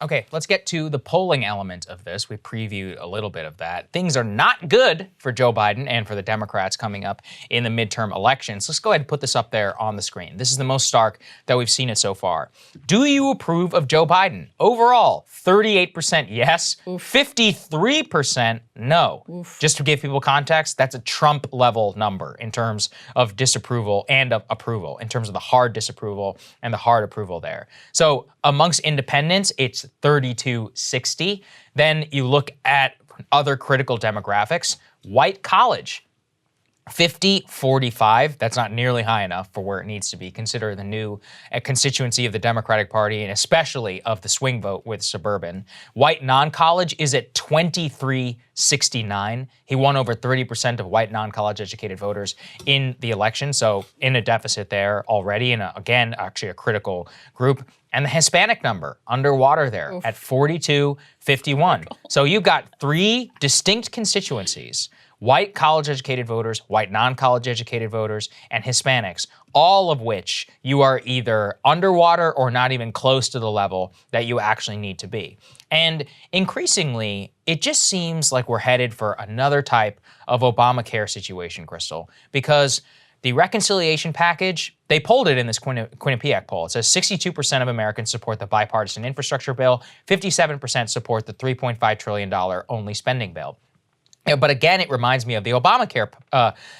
Okay, let's get to the polling element of this. We previewed a little bit of that. Things are not good for Joe Biden and for the Democrats coming up in the midterm elections. Let's go ahead and put this up there on the screen. This is the most stark that we've seen it so far. Do you approve of Joe Biden? Overall, 38% yes, 53% no. Just to give people context, that's a Trump level number in terms of disapproval and of approval, in terms of the hard disapproval and the hard approval there. So amongst independents, it's 32-60. Then you look at other critical demographics. White college, 50-45. That's not nearly high enough for where it needs to be. Consider the new constituency of the Democratic Party and especially of the swing vote with suburban. White non-college is at 23-69. He won over 30% of white non-college educated voters in the election, so in a deficit there already, and again, actually a critical group. And the Hispanic number underwater there at 42-51. So you've got three distinct constituencies: white college-educated voters, white non-college educated voters, and Hispanics, all of which you are either underwater or not even close to the level that you actually need to be. And increasingly, it just seems like we're headed for another type of Obamacare situation, Krystal, because the reconciliation package, they polled it in this Quinnipiac poll. It says 62% of Americans support the bipartisan infrastructure bill, 57% support the $3.5 trillion only spending bill. But again, it reminds me of the Obamacare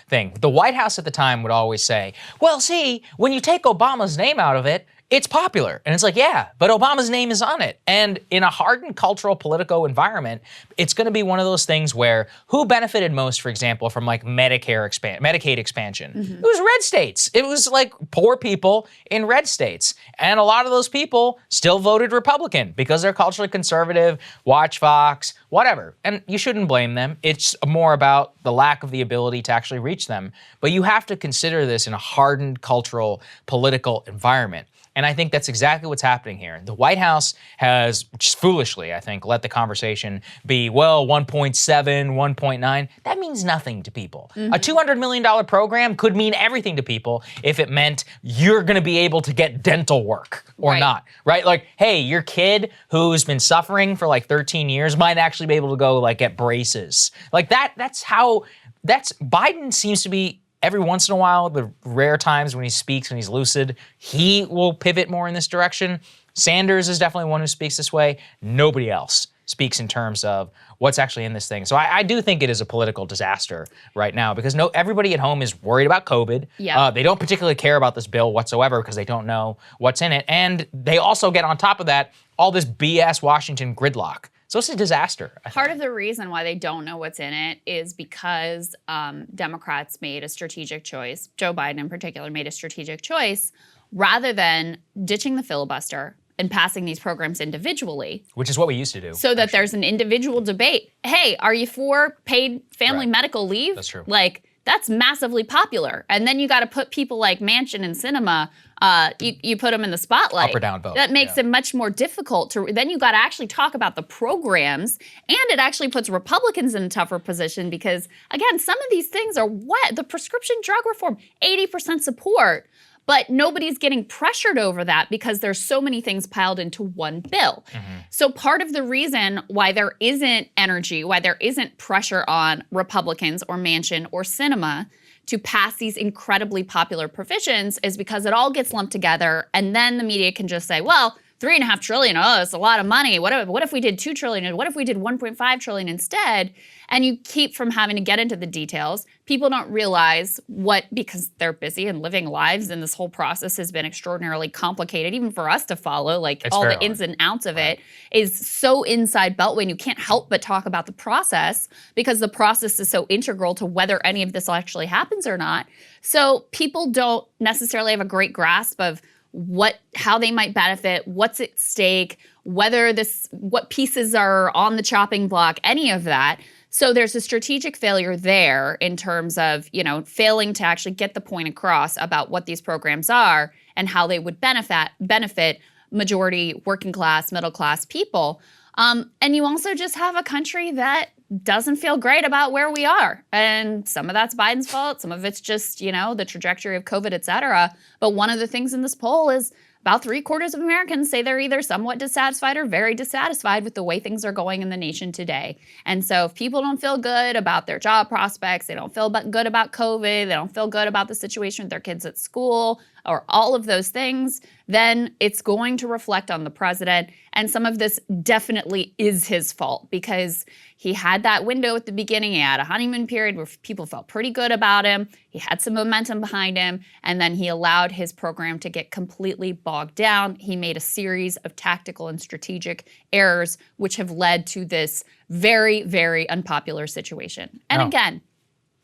thing. The White House at the time would always say, well, see, when you take Obama's name out of it, it's popular. And it's like, yeah, but Obama's name is on it. And in a hardened cultural political environment, it's going to be one of those things where who benefited most, for example, from like Medicaid expansion? It was red states. It was like poor people in red states. And a lot of those people still voted Republican because they're culturally conservative, watch Fox, whatever. And you shouldn't blame them. It's more about the lack of the ability to actually reach them. But you have to consider this in a hardened cultural political environment. And I think that's exactly what's happening here. The White House has, just foolishly, I think, let the conversation be, well, 1.7, 1.9. That means nothing to people. A $200 million program could mean everything to people if it meant you're going to be able to get dental work or not, right? Like, hey, your kid who's been suffering for like 13 years might actually be able to go like get braces. Like Biden seems to be, every once in a while, the rare times when he speaks and he's lucid, he will pivot more in this direction. Sanders is definitely one who speaks this way. Nobody else speaks in terms of what's actually in this thing. So I do think it is a political disaster right now because everybody at home is worried about COVID. They don't particularly care about this bill whatsoever because they don't know what's in it. And they also get on top of that all this BS Washington gridlock. So it's a disaster. Part of the reason why they don't know what's in it is because Democrats made a strategic choice. Joe Biden in particular made a strategic choice rather than ditching the filibuster and passing these programs individually. Which is what we used to do. So that there's an individual debate. Hey, are you for paid family medical leave? That's true. Like, that's massively popular. And then you got to put people like Manchin and Sinema, you put them in the spotlight. Up or down vote. That makes it much more difficult to, then you got to actually talk about the programs, and it actually puts Republicans in a tougher position because, again, some of these things are what? The prescription drug reform, 80% support. But nobody's getting pressured over that because there's so many things piled into one bill. So part of the reason why there isn't energy, why there isn't pressure on Republicans or Manchin or Sinema to pass these incredibly popular provisions is because it all gets lumped together and then the media can just say, well, $3.5 trillion, oh, it's a lot of money. What if we did $2 trillion? What if we did $1.5 trillion instead? And you keep from having to get into the details. People don't realize because they're busy and living lives, and this whole process has been extraordinarily complicated, even for us to follow, like it's all the ins and outs of it is so inside Beltway, and you can't help but talk about the process because the process is so integral to whether any of this actually happens or not. So people don't necessarily have a great grasp of how they might benefit, what's at stake, what pieces are on the chopping block, any of that. So there's a strategic failure there in terms of, failing to actually get the point across about what these programs are and how they would benefit majority working class, middle class people. And you also just have a country that doesn't feel great about where we are. And some of that's Biden's fault. Some of it's just, the trajectory of COVID, et cetera. But one of the things in this poll is about 3/4 of Americans say they're either somewhat dissatisfied or very dissatisfied with the way things are going in the nation today. And so if people don't feel good about their job prospects, they don't feel good about COVID, they don't feel good about the situation with their kids at school, or all of those things, then it's going to reflect on the president. And some of this definitely is his fault because he had that window at the beginning. He had a honeymoon period where people felt pretty good about him. He had some momentum behind him, and then he allowed his program to get completely bogged down. He made a series of tactical and strategic errors, which have led to this very, very unpopular situation. And again,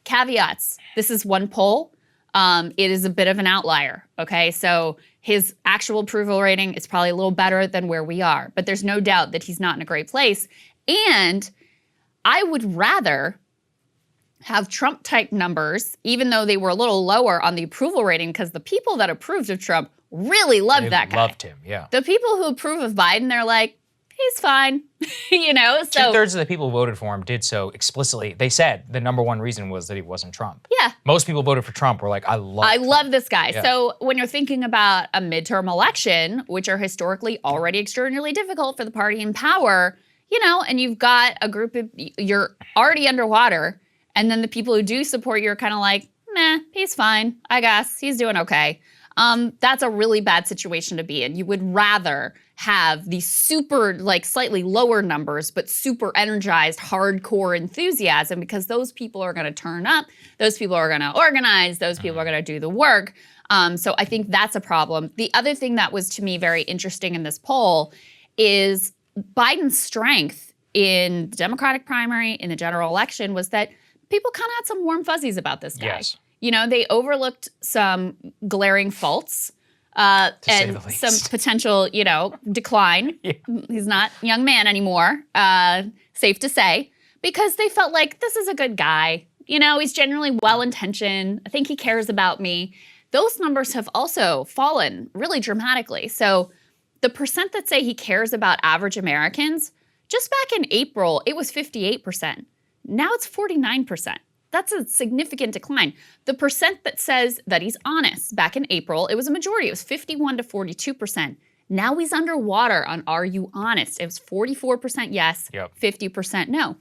caveats. This is one poll. It is a bit of an outlier, okay? So his actual approval rating is probably a little better than where we are, but there's no doubt that he's not in a great place. And I would rather have Trump-type numbers, even though they were a little lower on the approval rating, because the people that approved of Trump really loved that guy. Loved him, yeah. The people who approve of Biden, they're like, he's fine, you know? So 2/3 of the people who voted for him did so explicitly. They said the number one reason was that he wasn't Trump. yeah. Most people voted for Trump were like, I love this guy. Yeah. So when you're thinking about a midterm election, which are historically already extraordinarily difficult for the party in power, you know, and you've got a group of, you're already underwater, and then the people who do support you are kind of like, meh, he's fine, I guess, he's doing okay. That's a really bad situation to be in. You would rather have these super, like slightly lower numbers, but super energized, hardcore enthusiasm, because those people are going to turn up, those people are going to organize, those people are going to do the work. So I think that's a problem. The other thing that was to me very interesting in this poll is Biden's strength in the Democratic primary, in the general election, was that people kind of had some warm fuzzies about this guy. Yes. You know, they overlooked some glaring faults and some potential, you know, decline. Yeah. He's not a young man anymore, safe to say, because they felt like this is a good guy. You know, he's generally well-intentioned. I think he cares about me. Those numbers have also fallen really dramatically. So the percent that say he cares about average Americans, just back in April, it was 58%. Now it's 49%. That's a significant decline. The percent that says that he's honest, back in April, it was a majority. It was 51 to 42%. Now he's underwater on are you honest? It was 44% yes, 50% no.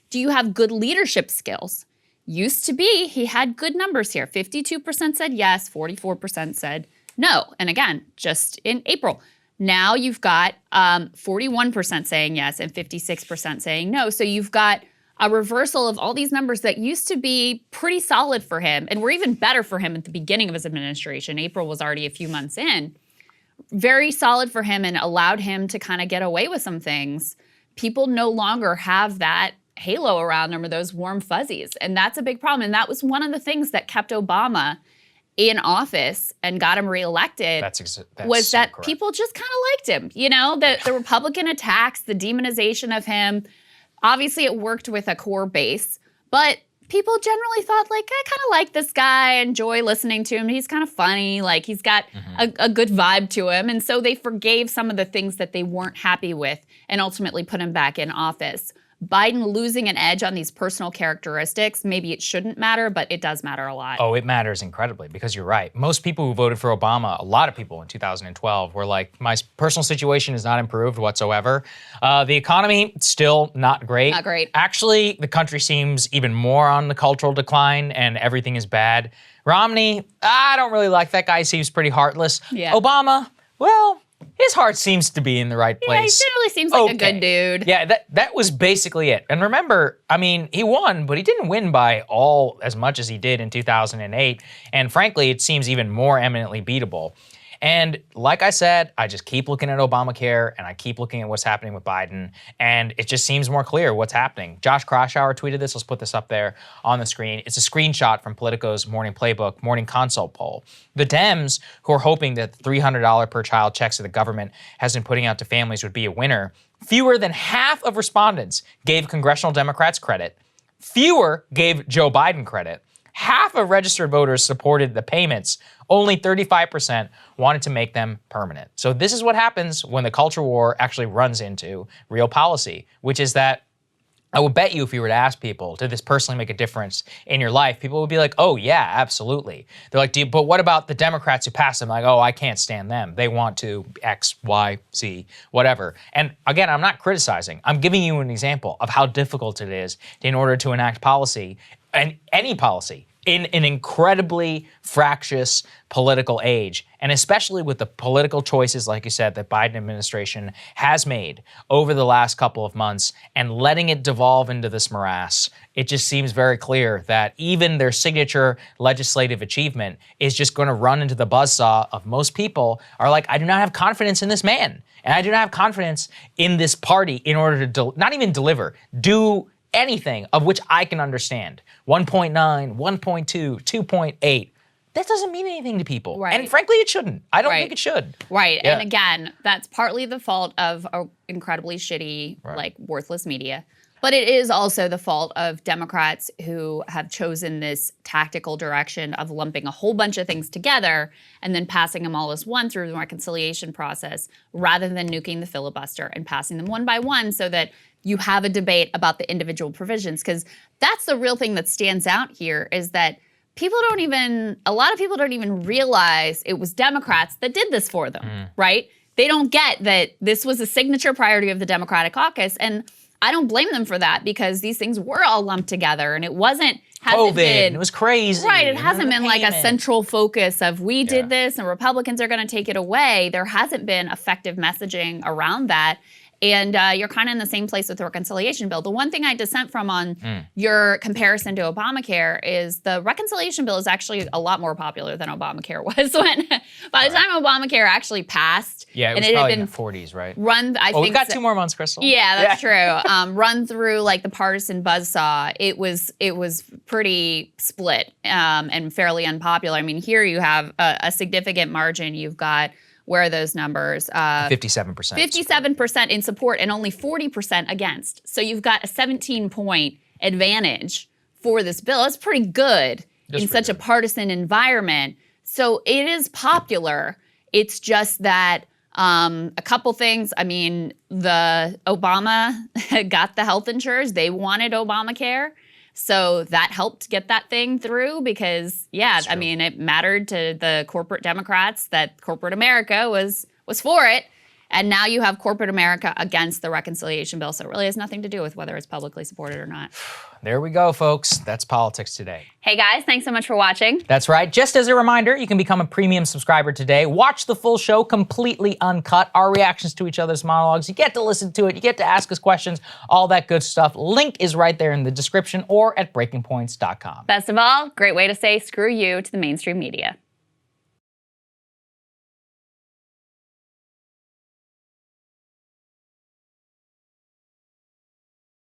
Do you have good leadership skills? Used to be, he had good numbers here. 52% said yes, 44% said no. And again, just in April. Now you've got 41% saying yes and 56% saying no. So you've got a reversal of all these numbers that used to be pretty solid for him and were even better for him at the beginning of his administration. April was already a few months in. Very solid for him and allowed him to kind of get away with some things. People no longer have that halo around them or those warm fuzzies. And that's a big problem. And that was one of the things that kept Obama in office and got him reelected, was that people just kind of liked him. You know, the Republican attacks, the demonization of him. Obviously, it worked with a core base, but people generally thought, like, I kind of like this guy, I enjoy listening to him. He's kind of funny, like he's got a good vibe to him. And so they forgave some of the things that they weren't happy with and ultimately put him back in office. Biden losing an edge on these personal characteristics, maybe it shouldn't matter, but it does matter a lot. Oh, it matters incredibly because you're right. Most people who voted for Obama, a lot of people in 2012 were like, my personal situation is not improved whatsoever. The economy, still not great. Not great. Actually, the country seems even more on the cultural decline and everything is bad. Romney, I don't really like that guy. Seems pretty heartless. Yeah. Obama, well, his heart seems to be in the right place. Yeah, he generally seems like a good dude. Yeah, that was basically it. And remember, I mean, he won, but he didn't win by as much as he did in 2008. And frankly, it seems even more eminently beatable. And like I said, I just keep looking at Obamacare and I keep looking at what's happening with Biden, and it just seems more clear what's happening. Josh Krashower tweeted this. Let's put this up there on the screen. It's a screenshot from Politico's Morning Playbook, Morning Consult poll. The Dems, who are hoping that $300 per child checks that the government has been putting out to families would be a winner, fewer than half of respondents gave congressional Democrats credit. Fewer gave Joe Biden credit. Half of registered voters supported the payments. Only 35% wanted to make them permanent. So this is what happens when the culture war actually runs into real policy, which is that I will bet you if you were to ask people, did this personally make a difference in your life? People would be like, oh yeah, absolutely. They're like, but what about the Democrats who passed them? Like, oh, I can't stand them. They want to X, Y, Z, whatever. And again, I'm not criticizing. I'm giving you an example of how difficult it is in order to enact policy, and any policy, in an incredibly fractious political age, and especially with the political choices, like you said, that Biden administration has made over the last couple of months and letting it devolve into this morass, it just seems very clear that even their signature legislative achievement is just going to run into the buzzsaw of most people are like, I do not have confidence in this man, and I do not have confidence in this party in order to not even deliver, do anything of which I can understand. 1.9, 1.2, 2.8. That doesn't mean anything to people. Right. And frankly, it shouldn't. I don't think it should. Right. Yeah. And again, that's partly the fault of incredibly shitty, like worthless media. But it is also the fault of Democrats who have chosen this tactical direction of lumping a whole bunch of things together and then passing them all as one through the reconciliation process rather than nuking the filibuster and passing them one by one so that you have a debate about the individual provisions. Because that's the real thing that stands out here is that a lot of people don't even realize it was Democrats that did this for them, right? They don't get that this was a signature priority of the Democratic caucus. And I don't blame them for that because these things were all lumped together and it hasn't been, it was crazy. Right, it hasn't been like a central focus of we did this and Republicans are gonna take it away. There hasn't been effective messaging around that. And you're kind of in the same place with the reconciliation bill. The one thing I dissent from on your comparison to Obamacare is the reconciliation bill is actually a lot more popular than Obamacare was when, by the time Obamacare actually passed. Yeah, it was probably in the 40s, right? We've got 2 more months, Krystal. Yeah, that's true. Run through like the partisan buzzsaw, it was pretty split and fairly unpopular. I mean, here you have a significant margin. You've got, where are those numbers? 57%. 57% in support and only 40% against. So you've got a 17-point advantage for this bill. That's pretty good in such a partisan environment. So it is popular. It's just that a couple things. I mean, the Obama got the health insurers. They wanted Obamacare. So that helped get that thing through because, I mean, it mattered to the corporate Democrats that corporate America was for it. And now you have corporate America against the reconciliation bill. So it really has nothing to do with whether it's publicly supported or not. There we go, folks. That's politics today. Hey, guys. Thanks so much for watching. That's right. Just as a reminder, you can become a premium subscriber today. Watch the full show completely uncut. Our reactions to each other's monologues. You get to listen to it. You get to ask us questions. All that good stuff. Link is right there in the description or at breakingpoints.com. Best of all, great way to say screw you to the mainstream media.